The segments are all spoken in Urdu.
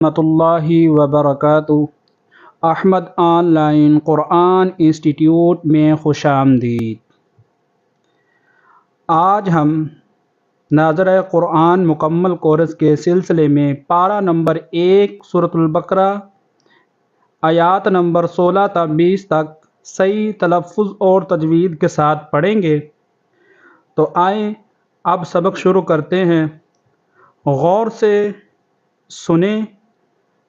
ورحمۃ اللہ وبرکاتہ۔ Ahmad online Quran institute میں خوش آمدید۔ آج ہم ناظرہ قرآن مکمل کورس کے سلسلے میں پارہ نمبر 1 سورۃ البقرہ آیات نمبر 16 تا 20 تک صحیح تلفظ اور تجوید کے ساتھ پڑھیں گے۔ تو آئیں اب سبق شروع کرتے ہیں۔ غور سے سنیں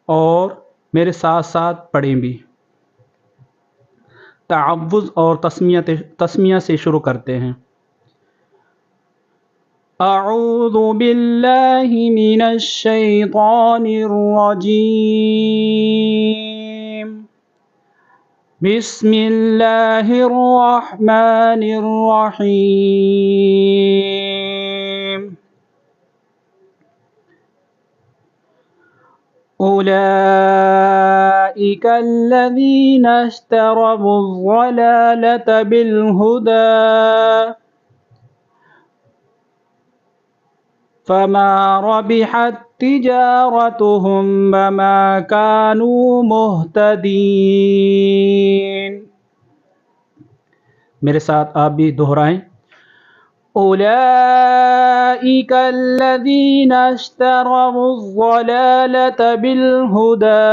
اور میرے ساتھ ساتھ پڑھیں بھی۔ تعوذ اور تسمیہ سے شروع کرتے ہیں۔ اعوذ باللہ من الشیطان الرجیم، بسم اللہ الرحمن الرحیم۔ أولئك الذين اشتروا الضلالة بالهدى فما ربحت تجارتهم وما كانوا مهتدين۔ میرے ساتھ آپ بھی دہرائیں۔ أولئك الذين اشتروا الضلالة بالهدى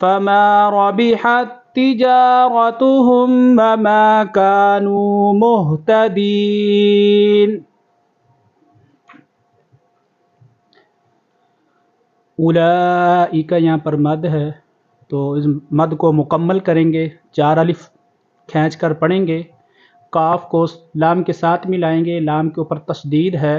فما ربحت تجارتهم وما كانوا مهتدين۔ اولئک یہاں پر مد ہے تو اس مد کو مکمل کریں گے، 4 الف کھینچ کر پڑھیں گے، کاف کو لام کے ساتھ ملائیں گے، لام کے اوپر تشدید ہے۔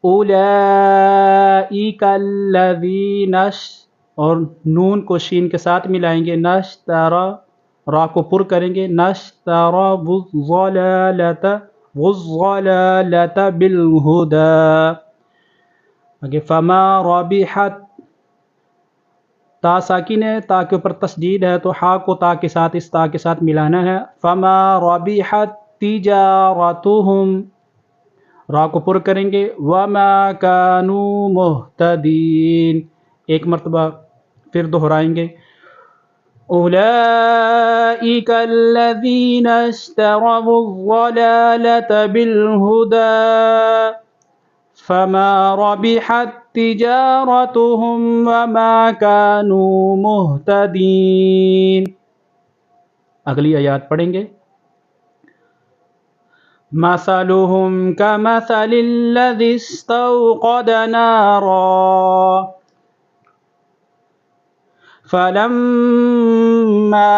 اولئک الذین اور نون کو شین کے ساتھ ملائیں گے، نشترا را کو پر کریں گے، نشترا والضلالۃ بالہدی۔ آگے فما ربحت، تا ساکن ہے، تا کے اوپر تشدید ہے تو ہا کو تا کے ساتھ اس تا کے ساتھ ملانا ہے۔ فما ربحت تجارتهم، را کو پر کریں گے، وما كانوا مهتدين، ایک مرتبہ پھر دہرائیں گے۔ اولئک الذین اشتروا الضلالة بالهدى فما ربحت تجارتهم وما كانوا مهتدين۔ اگلی آیات پڑھیں گے۔ مثلهم كمثل الذي استوقد نارا فلما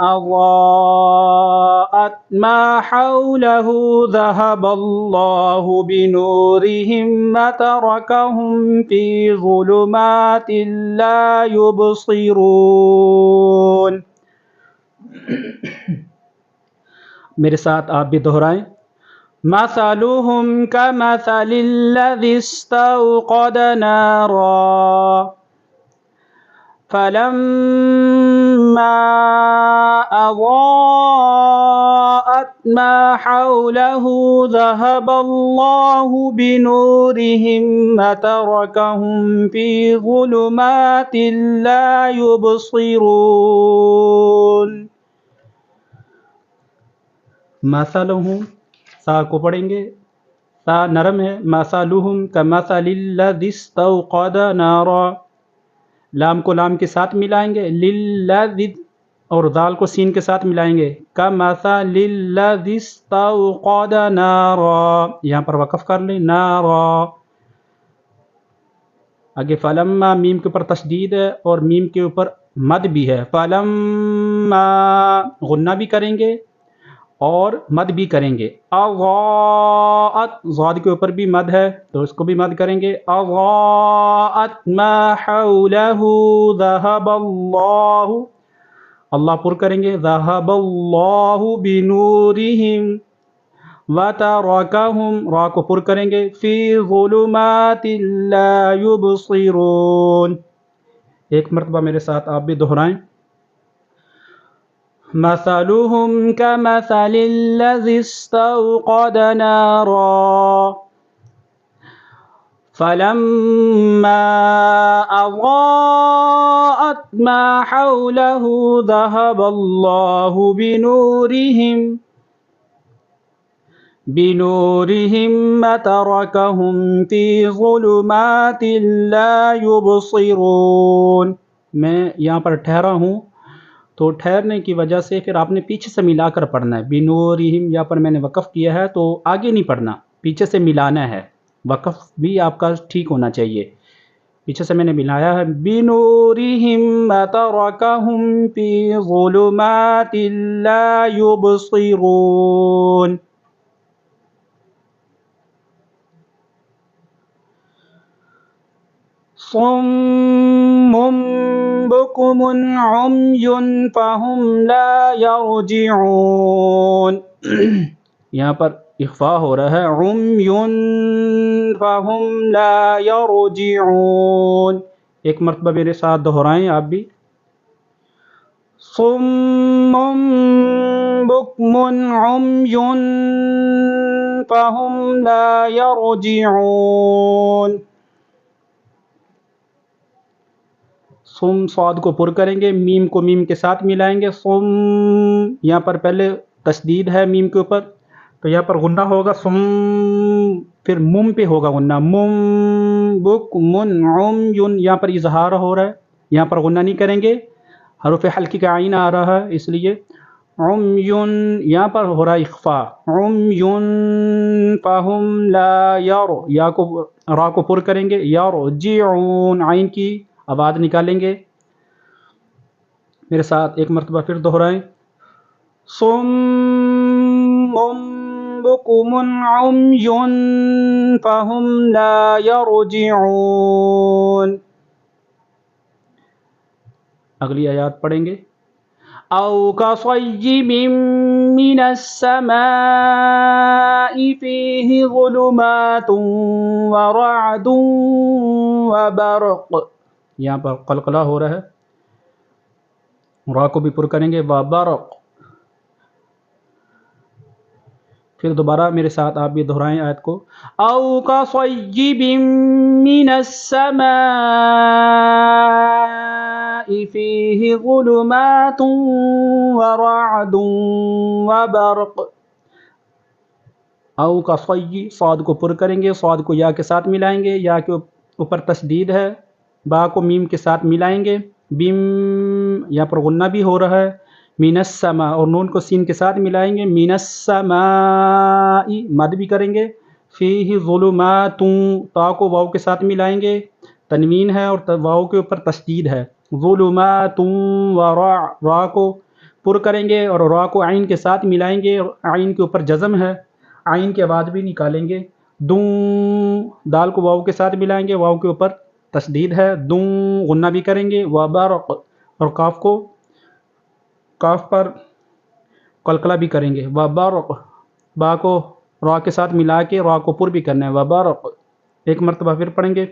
أضاءت ما حوله ذهب الله بنورهم وتركهم في ظلمات لا يبصرون۔ میرے ساتھ آپ بھی دہرائیں۔ مثلهم كمثل الذي استوقد نارا فلما أضاءت ما حوله ذهب الله بنورهم وتركهم في ظلمات لا يبصرون۔ مثلهم، سا کو پڑھیں گے، سا نرم ہے، مثلهم كمثل الذي استوقد نارا، لام کو لام کے ساتھ ملائیں گے، للذی اور ذال کو سین کے ساتھ ملائیں گے، كمثل الذي استوقد نارا، یہاں پر وقف کر لیں، نارا۔ آگے فلما، میم کے اوپر تشدید ہے اور میم کے اوپر مد بھی ہے، فلما غنہ بھی کریں گے اور مد بھی کریں گے۔ اضاءت، ضاد کے اوپر بھی مد ہے تو اس کو بھی مد کریں گے۔ اضاءت ما حوله ذهب اللہ، اللہ پر کریں گے، ذهب اللہ بنورهم وتركهم، را کو پر کریں گے، فی ظلمات لا يبصرون۔ ایک مرتبہ میرے ساتھ آپ بھی دہرائیں۔ مثلهم كمثل الذي استوقد نارا فلما أضاءت ما حوله ذهب الله بنورهم وتركهم في ظلمات لا يبصرون. میں یہاں پر ٹھہرا ہوں تو ٹھہرنے کی وجہ سے پھر آپ نے پیچھے سے ملا کر پڑھنا ہے. بنورہم یہاں پر میں نے وقف کیا ہے تو آگے نہیں پڑھنا، پیچھے سے ملانا ہے. وقف بھی آپ کا ٹھیک ہونا چاہیے. پیچھے سے میں نے ملایا ہے بنورہم وترکہم فی ظلمات لا یبصرون. صم بکم عمی فہم لا یرجعون. یہاں پر اخفا ہو رہا ہے عمی فہم لا یرجعون. ایک مرتبہ میرے ساتھ دہرائیں آپ بھی. صم بکم عمی فہم لا یرجعون. صم صاد کو پر کریں گے، میم کو میم کے ساتھ ملائیں گے. صم یہاں پر پہلے تشدید ہے میم کے اوپر تو یہاں پر غنہ ہوگا صم، پھر مم پہ ہوگا غنہ مم بکم عمی. یہاں پر اظہار ہو رہا ہے، یہاں پر غنہ نہیں کریں گے، حروف حلقی کا عین آ رہا ہے اس لیے. عمی یہاں پر ہو رہا ہے اخفا. عمی فہم لا یا کو را کو پر کریں گے. یرجعون عین کی آواز نکالیں گے. میرے ساتھ ایک مرتبہ پھر دہرائیں. صم بکم عمی فہم لا یرجعون. اگلی آیات پڑھیں گے. او کصیب من السماء فیہ ظلمات ورعد وبرق. یہاں پر قلقلہ ہو رہا ہے، را کو بھی پر کریں گے. وبرق. پھر دوبارہ میرے ساتھ آپ بھی دہرائیں آیت کو. او کصیب من السماء فیہ ظلمات ورعد وبرق. او کصیب صاد کو پر کریں گے، صاد کو یا کے ساتھ ملائیں گے، یا کے اوپر تشدید ہے، با کو میم کے ساتھ ملائیں گے. بیم یہاں پر غنہ بھی ہو رہا ہے. من السماء اور نون کو سین کے ساتھ ملائیں گے. من السماء مد بھی کریں گے. فیہ ظلمات تا کو واو کے ساتھ ملائیں گے، تنوین ہے اور واو کے اوپر تشدید ہے. ظلمات را کو پر کریں گے اور را کو عین کے ساتھ ملائیں گے، عین کے اوپر جزم ہے، عین کے بعد بھی نکالیں گے. دال کو واو کے ساتھ ملائیں گے، واو کے اوپر تشدید ہے. غنہ بھی کریں گے. وبرق اور کاف پر قلقلہ بھی کریں گے. وبرق با کو را کے ساتھ ملا کے را کو پر بھی کرنا ہے. وبرق. ایک مرتبہ پھر پڑھیں گے.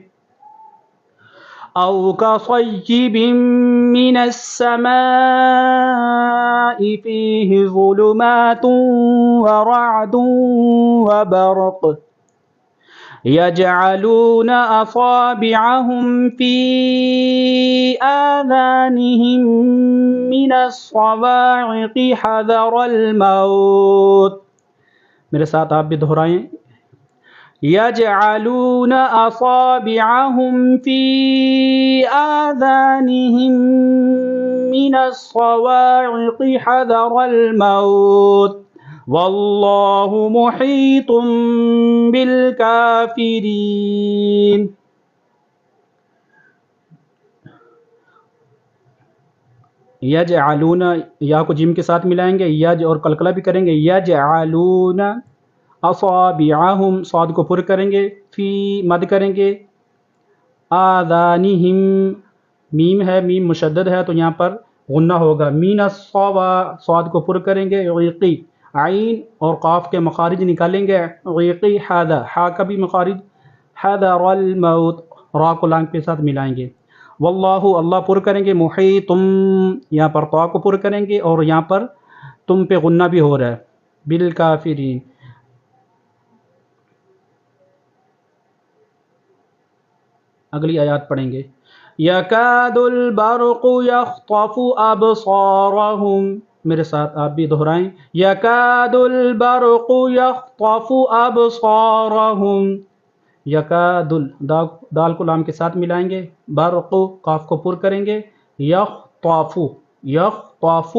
او کصیب من السماء فیہ ظلمات ورعد وبرق يجعلون أصابعهم في آذانهم من الصواعق حذر الموت. میرے ساتھ آپ بھی دہرائیں. يجعلون أصابعهم في آذانهم من الصواعق حذر الموت واللہ محیط بالکافرین. یجعلون یا کو جیم کے ساتھ ملائیں گے، یج اور قلقلہ بھی کریں گے. یجعلون اصابعہم صاد کو پر کریں گے، فی مد کریں گے. آذانہم میم ہے، میم مشدد ہے تو یہاں پر غنہ ہوگا. مین الصوا صاد کو پر کریں گے. عیقی عین اور قاف کے مخارج نکالیں گے. عیقی حاذا ہا کا بھی مخارج. حذر الموت را کو لام کے ساتھ ملائیں گے. واللہ اللہ پر کریں گے. محیطم یہاں پر طا کو پر کریں گے اور یہاں پر تم پہ غنہ بھی ہو رہا ہے. بالکافرین. اگلی آیات پڑھیں گے. یکاد البرق یخطف ابصارہم. میرے ساتھ آپ بھی دہرائیں. یکاد البرق یخطف ابصارہم. یکاد دال کو لام کے ساتھ ملائیں گے، برق قاف کو پر کریں گے، یخطف یخطف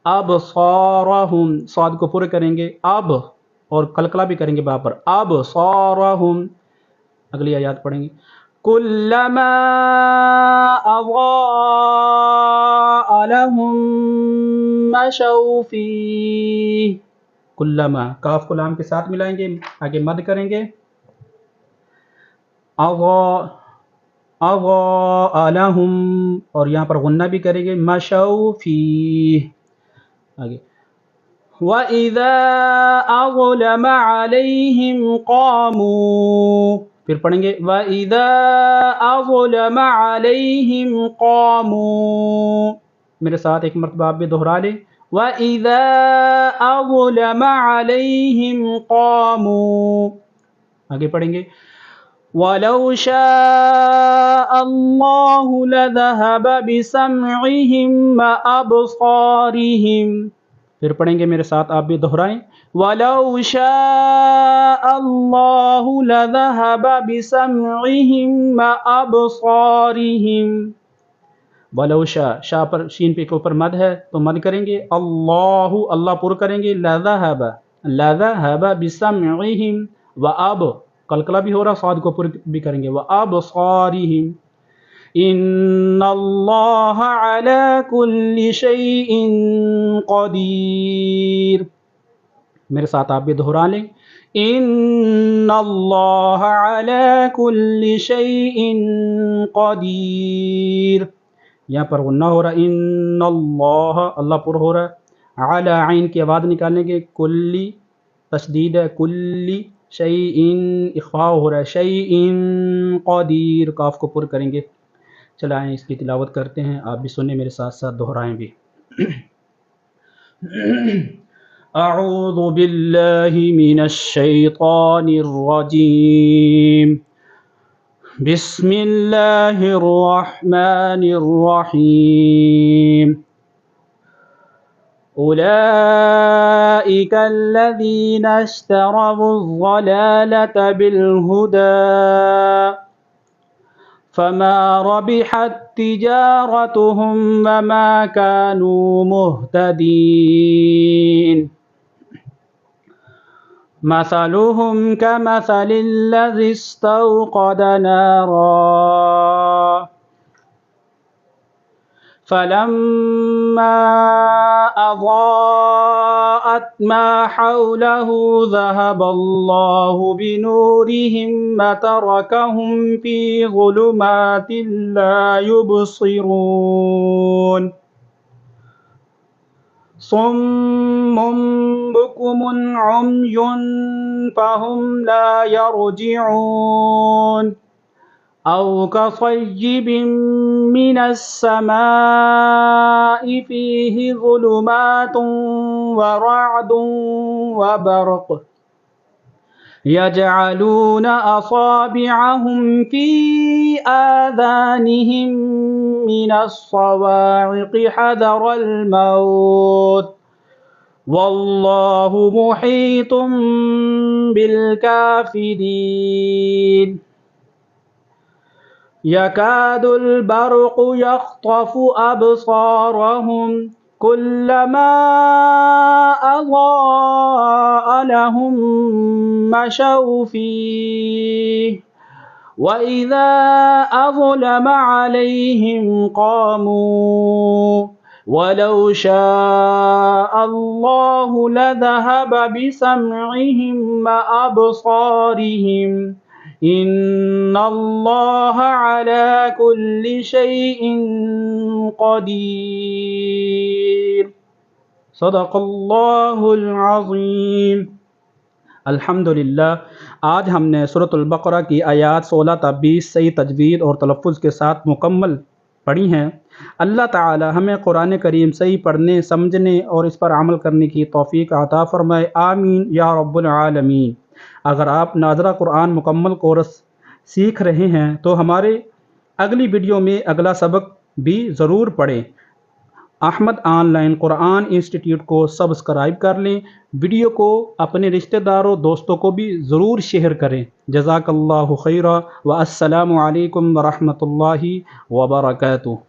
ابصارہم صاد کو پر کریں گے، اب اور قلقلہ بھی کریں گے با پر، ابصارہم. اگلی آیات پڑھیں گے. کلما اضاء لهم مشوا فیہ. کلما کاف کو لام کے ساتھ ملائیں گے، آگے مد کریں گے، اضاء لهم اور یہاں پر غنہ بھی کریں گے، مشوا فیہ. آگے وَإِذَا أَظْلَمَ عَلَيْهِمْ قَامُوا. پھر پڑھیں گے وَإِذَا أَظْلَمَ عَلَيْهِمْ قَامُوا. میرے ساتھ ایک مرتبہ آپ بھی دہرا لیں. وَإِذَا أَظْلَمَ عَلَيْهِمْ قَامُوا. آگے پڑھیں گے وَلَوْ شَاءَ اللَّهُ لَذَهَبَ بِسَمْعِهِمْ وَأَبْصَارِهِمْ. پھر پڑھیں گے میرے ساتھ آپ بھی دہرائیں. وَلَوْ شَاءَ اللَّهُ لَذَهَبَ بِسَمْعِهِمْ وَأَبْصَارِهِمْ. وَلَوْ شاء پر شین پہ کے اوپر مد ہے تو مد کریں گے، اللہ اللہ پر کریں گے، لَذَهَبَ بِسَمْعِهِمْ وَأَب قلقلہ بھی ہو رہا، صاد کو پر بھی کریں گے، وَأَبْصَارِهِمْ. ان اللہ علی کل شیء قدیر. میرے ساتھ آپ بھی دہرا لیں. ان اللہ علی کل شیء قدیر. یہاں پر غنہ ہو رہا، ان اللہ اللہ پر ہو رہا، علی عین کی آواز نکالنے کے، کلی تشدید ہے، کلی شیء اخفاء ہو رہا ہے، شیء قدیر کاف کو پر کریں گے. چلائیں اس کی تلاوت کرتے ہیں، آپ بھی سنیں میرے ساتھ ساتھ دہرائیں بھی. اعوذ باللہ من الشیطان الرجیم. بسم اللہ الرحمن الرحیم. اولئک الذین اشتروا الضلالة بالہدى فما ربحت تجارتهم وما كانوا مهتدين. مثلهم كمثل الذي استوقد نارا فلما أضاءت ما حوله ذهب الله بنورهم وتركهم في ظلمات لا يبصرون. صم بكم عمي فهم لا يرجعون. أو كصيب من السماء فيه ظلمات ورعد وبرق يجعلون أصابعهم في آذانهم من الصواعق حذر الموت والله محيط بالكافرين. يكاد البرق يخطف أبصارهم كلما أضاء لهم مشوا فيه وإذا أظلم عليهم قاموا ولو شاء الله لذهب بسمعهم وأبصارهم ان اللہ علی کل شیء قدیر. صدق اللہ العظیم. الحمدللہ آج ہم نے سورۃ البقرہ کی آیات 16 تا 20 صحیح تجوید اور تلفظ کے ساتھ مکمل پڑھی ہیں. اللہ تعالی ہمیں قرآن کریم صحیح پڑھنے، سمجھنے اور اس پر عمل کرنے کی توفیق عطا فرمائے. آمین یا رب العالمین. اگر آپ ناظرہ قرآن مکمل کورس سیکھ رہے ہیں تو ہمارے اگلی ویڈیو میں اگلا سبق بھی ضرور پڑھیں۔ Ahmad online Quran institute کو سبسکرائب کر لیں، ویڈیو کو اپنے رشتہ داروں دوستوں کو بھی ضرور شیئر کریں۔ جزاک اللہ خیرا، والسلام علیکم ورحمۃ اللہ وبرکاتہ۔